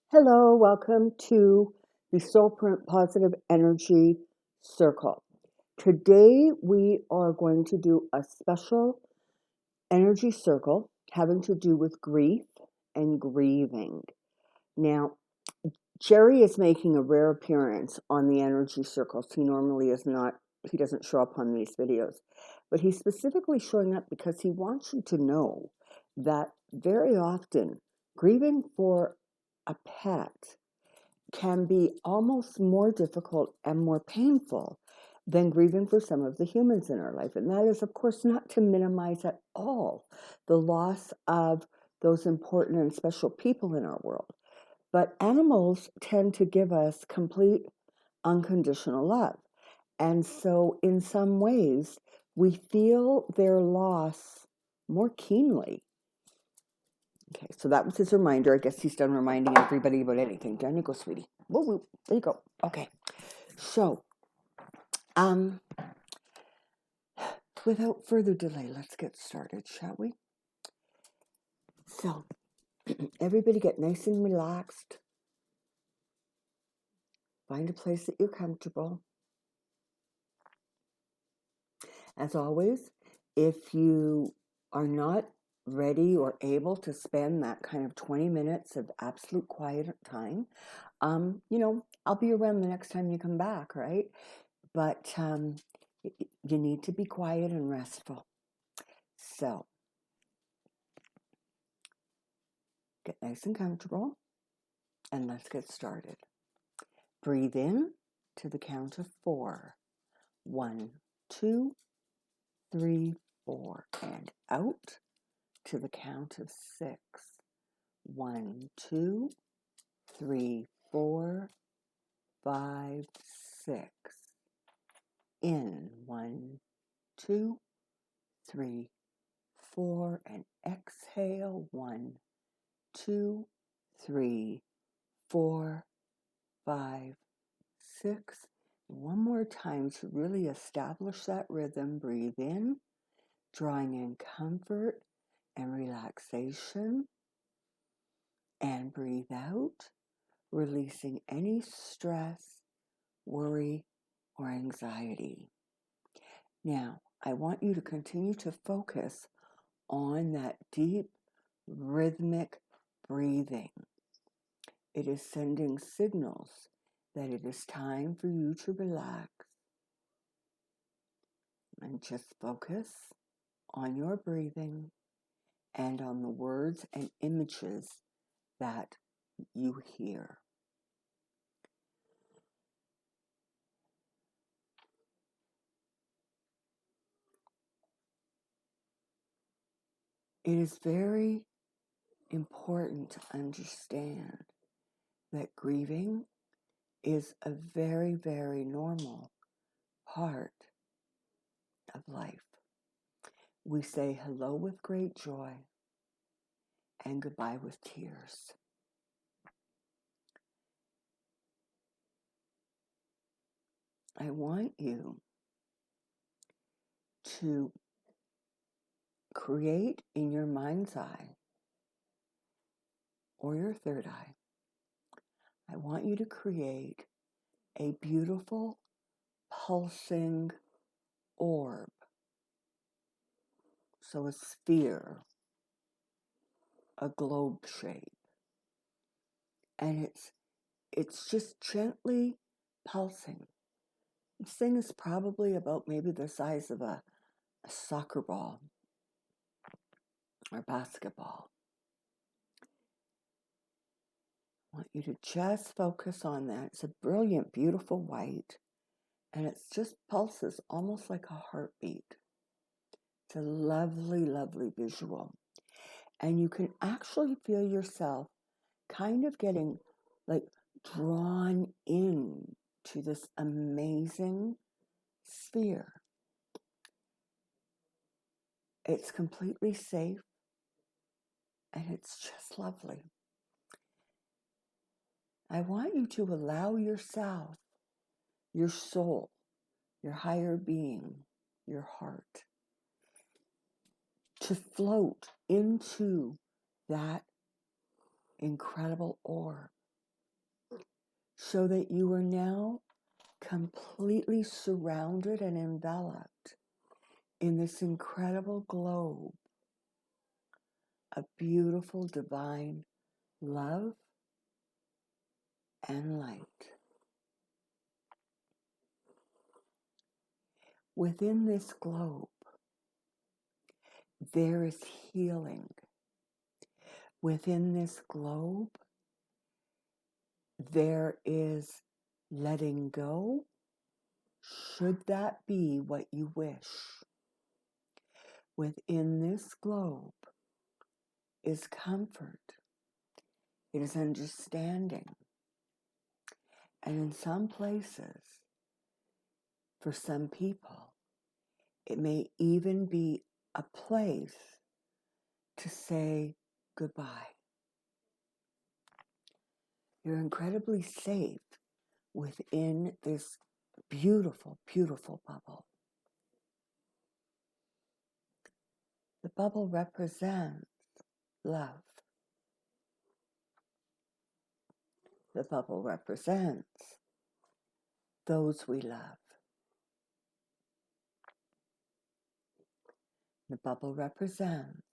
Hello, welcome to the Soulprint Positive Energy Circle. Today we are going to do a special energy circle having to do with grief and grieving. Now, Jerry is making a rare appearance on the energy circles. He normally is not, he doesn't show up on these videos, but he's specifically showing up because he wants you to know that very often grieving for a pet can be almost more difficult and more painful than grieving for some of the humans in our life. And that is, of course, not to minimize at all the loss of those important and special people in our world. But animals tend to give us complete unconditional love. And so in some ways, we feel their loss more keenly. Okay, so that was his reminder. I guess he's done reminding everybody about anything. Down you go, sweetie. Woo, woo. There you go. Okay. So, without further delay, let's get started, shall we? So, everybody get nice and relaxed. Find a place that you're comfortable. As always, if you are not ready or able to spend that kind of 20 minutes of absolute quiet time, I'll be around the next time you come back, right? But you need to be quiet and restful. So, get nice and comfortable, and let's get started. Breathe in to the count of 4. 1, 2, 3, 4. And out to the count of 6. 1, 2, 3, 4, 5, 6. In 1, 2, 3, 4, and exhale 1, 2, 3, 4, 5, 6. One more time to really establish that rhythm. Breathe in, drawing in comfort and relaxation. And breathe out, releasing any stress, worry, or anxiety. Now, I want you to continue to focus on that deep, rhythmic breathing. It is sending signals that it is time for you to relax. And just focus on your breathing and on the words and images that you hear. It is very important to understand that grieving is a very, very normal part of life. We say hello with great joy and goodbye with tears. I want you to create in your mind's eye or your third eye, I want you to create a beautiful pulsing orb. So a sphere, a globe shape. And it's just gently pulsing. This thing is probably about maybe the size of a soccer ball or basketball. I want you to just focus on that. It's a brilliant, beautiful white, and it just pulses almost like a heartbeat. It's a lovely, lovely visual. And you can actually feel yourself kind of getting like drawn in to this amazing sphere. It's completely safe, and it's just lovely. I want you to allow yourself, your soul, your higher being, your heart, to float into that incredible orb. so that you are now completely surrounded and enveloped in this incredible globe of beautiful divine love and light. Within this globe, there is healing. Within this globe, there is letting go, should that be what you wish. Within this globe is comfort. It is understanding. And in some places, for some people, it may even be a place to say goodbye. You're incredibly safe within this beautiful, beautiful bubble. The bubble represents love. The bubble represents those we love. The bubble represents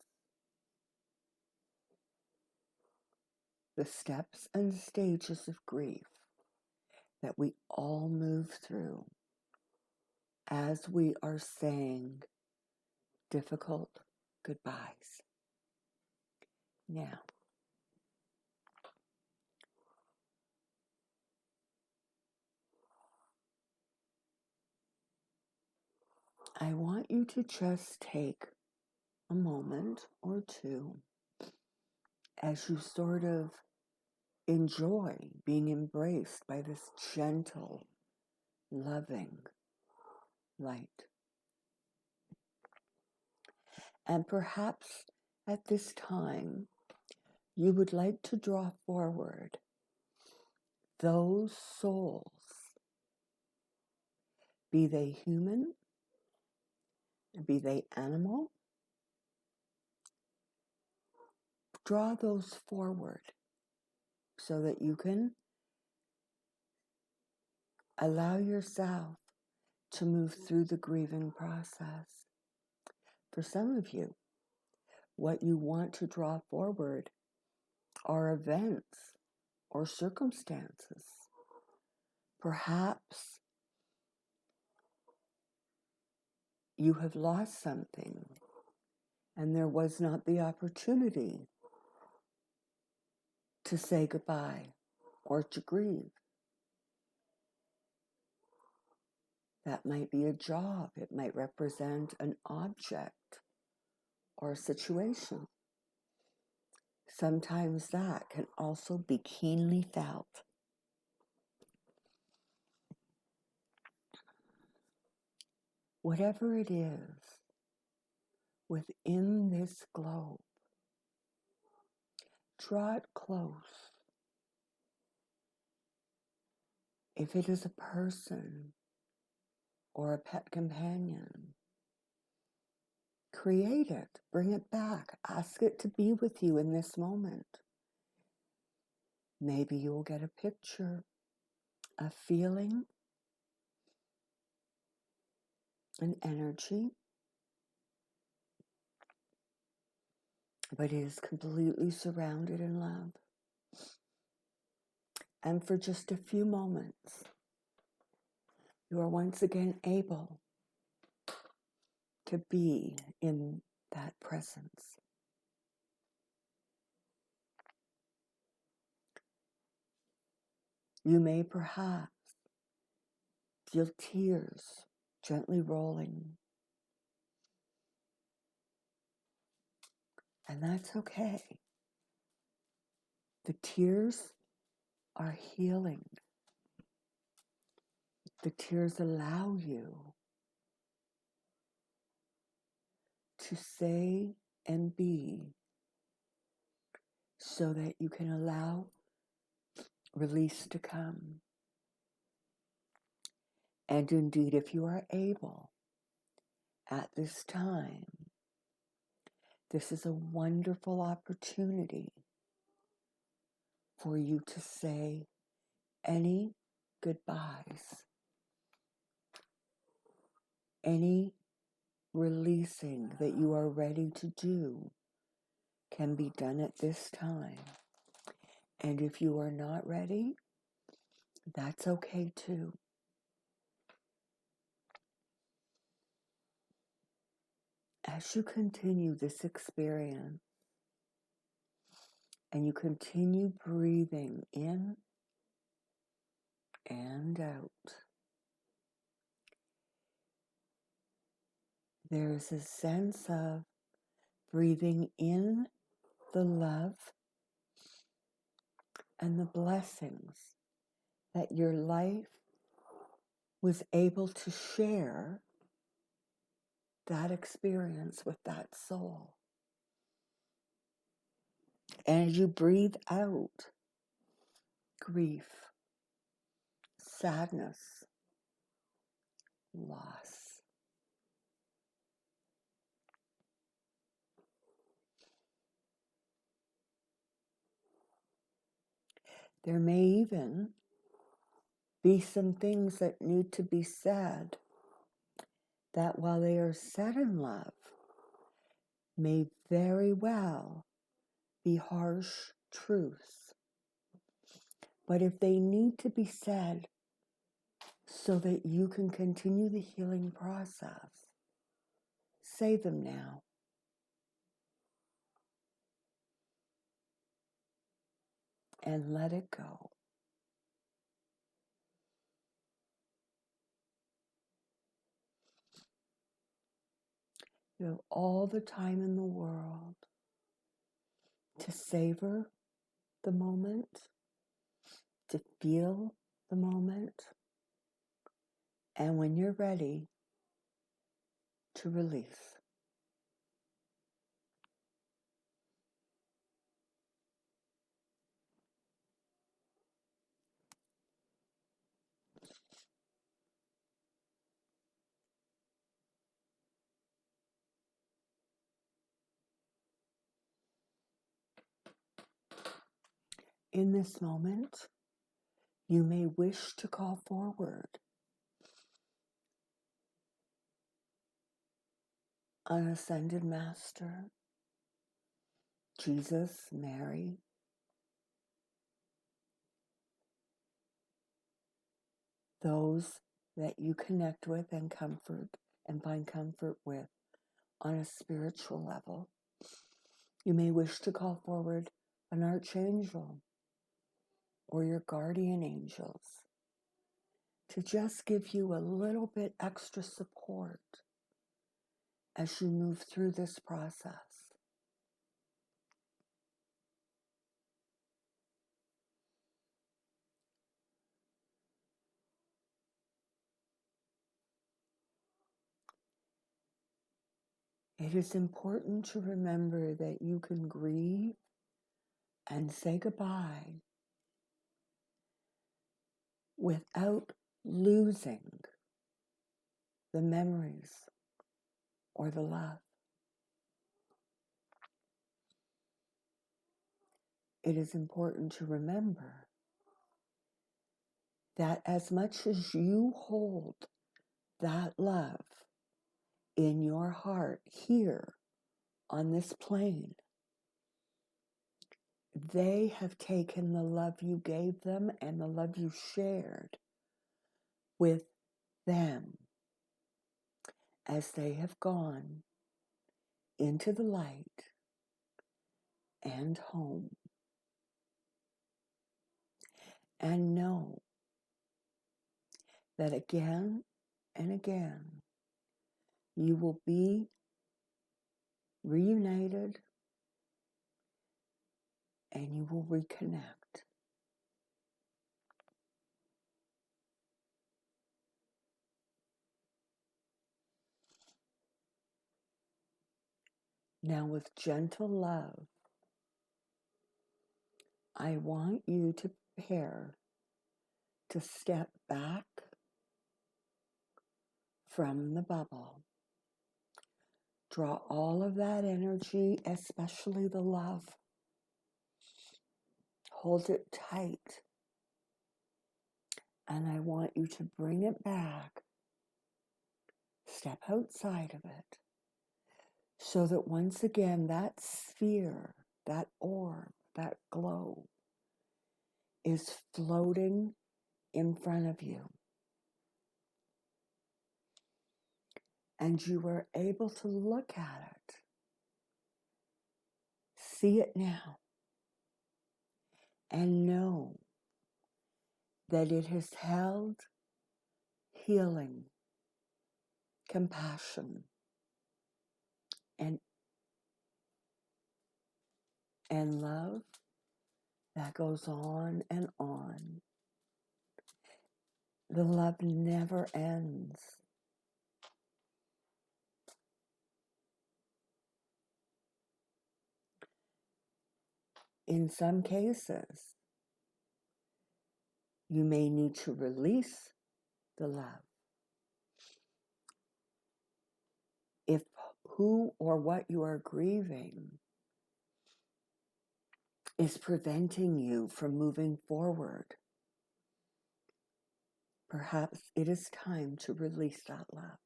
the steps and stages of grief that we all move through as we are saying difficult goodbyes. Now, I want you to just take a moment or two as you sort of enjoy being embraced by this gentle, loving light. And perhaps at this time, you would like to draw forward those souls, be they human, be they animal. Draw those forward so that you can allow yourself to move through the grieving process. For some of you, what you want to draw forward are events or circumstances. Perhaps you have lost something and there was not the opportunity to say goodbye or to grieve. That might be a job. It might represent an object or a situation. Sometimes that can also be keenly felt. Whatever it is within this globe, draw it close. If it is a person or a pet companion, create it, bring it back, ask it to be with you in this moment. Maybe you will get a picture, a feeling, an energy, but it is completely surrounded in love. And for just a few moments, you are once again able to be in that presence. You may perhaps feel tears gently rolling. And that's okay. The tears are healing. The tears allow you to say and be so that you can allow release to come. And indeed, if you are able, at this time, this is a wonderful opportunity for you to say any goodbyes, any releasing that you are ready to do can be done at this time. And if you are not ready, that's okay too. As you continue this experience and you continue breathing in and out, there's a sense of breathing in the love and the blessings that your life was able to share that experience with that soul. And as you breathe out grief, sadness, loss, there may even be some things that need to be said that, while they are said in love, may very well be harsh truths. But if they need to be said so that you can continue the healing process, say them now. And let it go. You have all the time in the world to savor the moment, to feel the moment, and when you're ready, to release. In this moment, you may wish to call forward an ascended master, Jesus, Mary, those that you connect with and comfort and find comfort with on a spiritual level. You may wish to call forward an archangel or your guardian angels to just give you a little bit extra support as you move through this process. It is important to remember that you can grieve and say goodbye without losing the memories or the love. It is important to remember that as much as you hold that love in your heart here on this plane, they have taken the love you gave them and the love you shared with them as they have gone into the light and home. And know that again and again, you will be reunited and you will reconnect. Now, with gentle love, I want you to prepare to step back from the bubble. Draw all of that energy, especially the love. Hold it tight. And I want you to bring it back, step outside of it, so that once again that sphere, that orb, that globe is floating in front of you. And you are able to look at it, see it now, and know that it has held healing, compassion, and love that goes on and on. The love never ends. In some cases, you may need to release the love if who or what you are grieving is preventing you from moving forward. Perhaps it is time to release that love.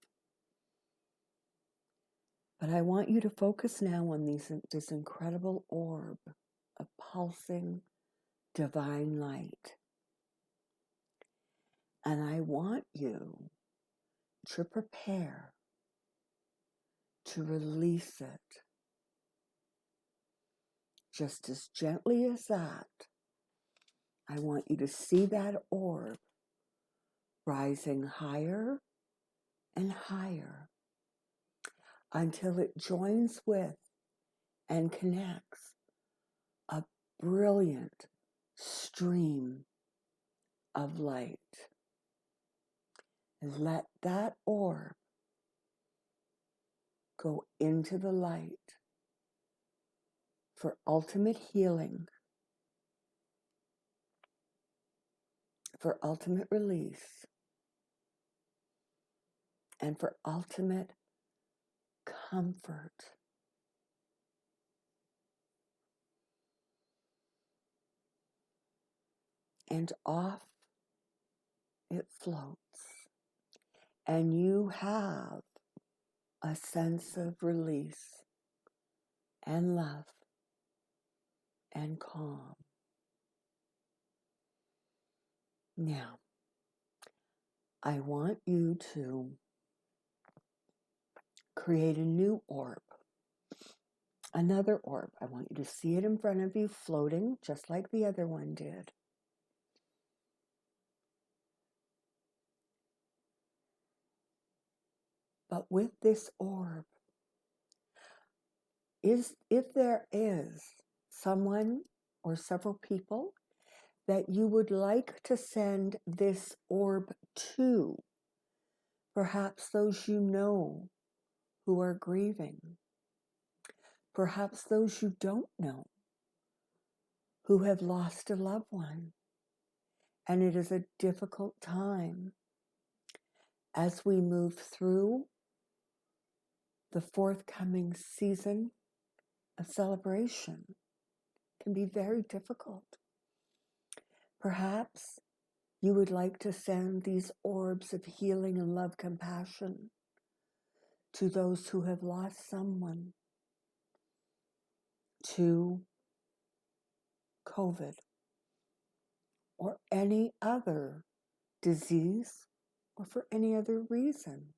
But I want you to focus now on this incredible orb of pulsing divine light. And I want you to prepare to release it. Just as gently as that, I want you to see that orb rising higher and higher until it joins with and connects a brilliant stream of light. And let that orb go into the light for ultimate healing, for ultimate release, and for ultimate comfort. And off it floats. And you have a sense of release and love and calm. Now, I want you to create a new orb, another orb. I want you to see it in front of you floating just like the other one did. But with this orb, if there is someone or several people that you would like to send this orb to, perhaps those you know who are grieving, perhaps those you don't know who have lost a loved one, and it is a difficult time as we move through the forthcoming season of celebration. It can be very difficult. Perhaps you would like to send these orbs of healing and love, compassion to those who have lost someone to COVID or any other disease or for any other reason.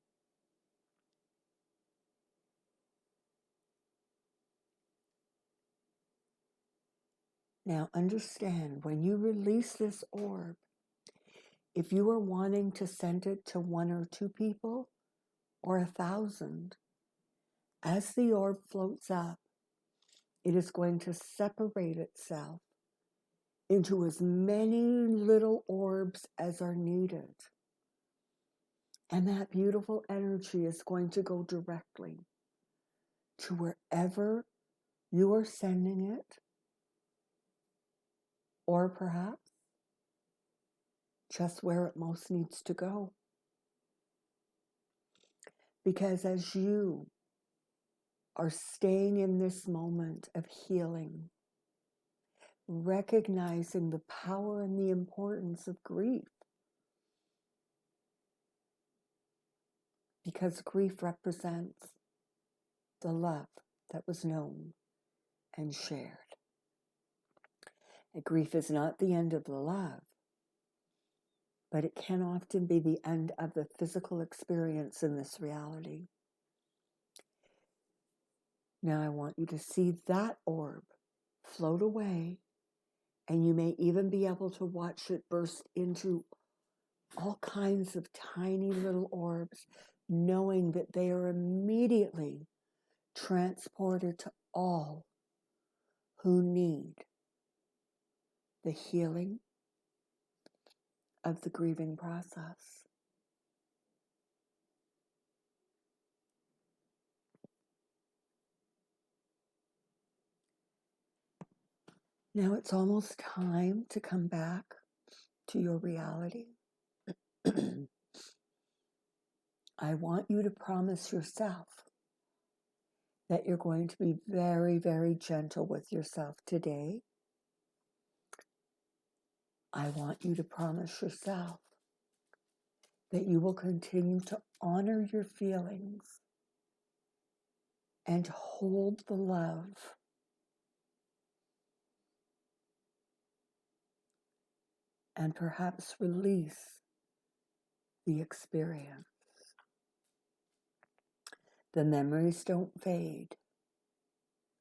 Now understand, when you release this orb, if you are wanting to send it to 1 or 2 people or 1,000, as the orb floats up, it is going to separate itself into as many little orbs as are needed. And that beautiful energy is going to go directly to wherever you are sending it, or perhaps just where it most needs to go. Because as you are staying in this moment of healing, recognizing the power and the importance of grief, because grief represents the love that was known and shared. And grief is not the end of the love, but it can often be the end of the physical experience in this reality. Now I want you to see that orb float away, and you may even be able to watch it burst into all kinds of tiny little orbs, knowing that they are immediately transported to all who need the healing of the grieving process. Now it's almost time to come back to your reality. I want you to promise yourself that you're going to be very, very gentle with yourself today. I want you to promise yourself that you will continue to honor your feelings and hold the love and perhaps release the experience. The memories don't fade.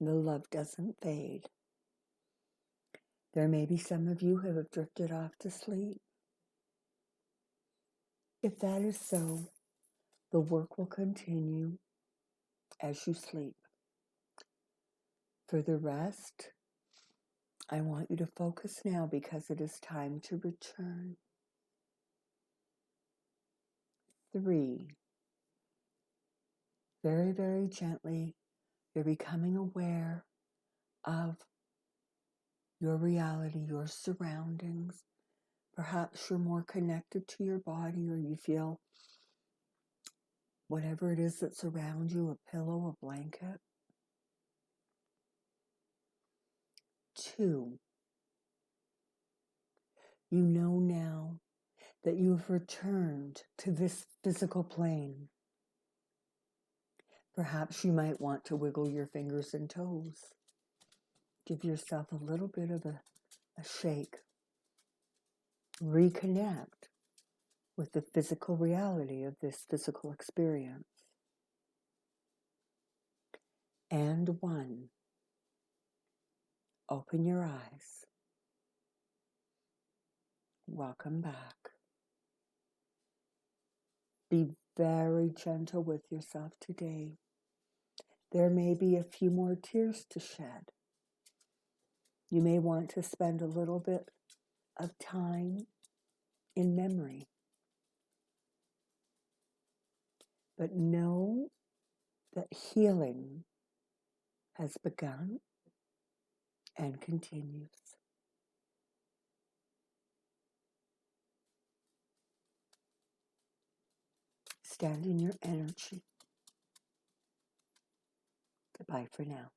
The love doesn't fade. There may be some of you who have drifted off to sleep. If that is so, the work will continue as you sleep. For the rest, I want you to focus now because it is time to return. 3. Very, very gently, you're becoming aware of your reality, your surroundings. Perhaps you're more connected to your body, or you feel whatever it is that's around you, a pillow, a blanket. 2, you know now that you've returned to this physical plane. Perhaps you might want to wiggle your fingers and toes. Give yourself a little bit of a shake. Reconnect with the physical reality of this physical experience. And 1, open your eyes. Welcome back. Be very gentle with yourself today. There may be a few more tears to shed. You may want to spend a little bit of time in memory. But know that healing has begun and continues. Stand in your energy. Goodbye for now.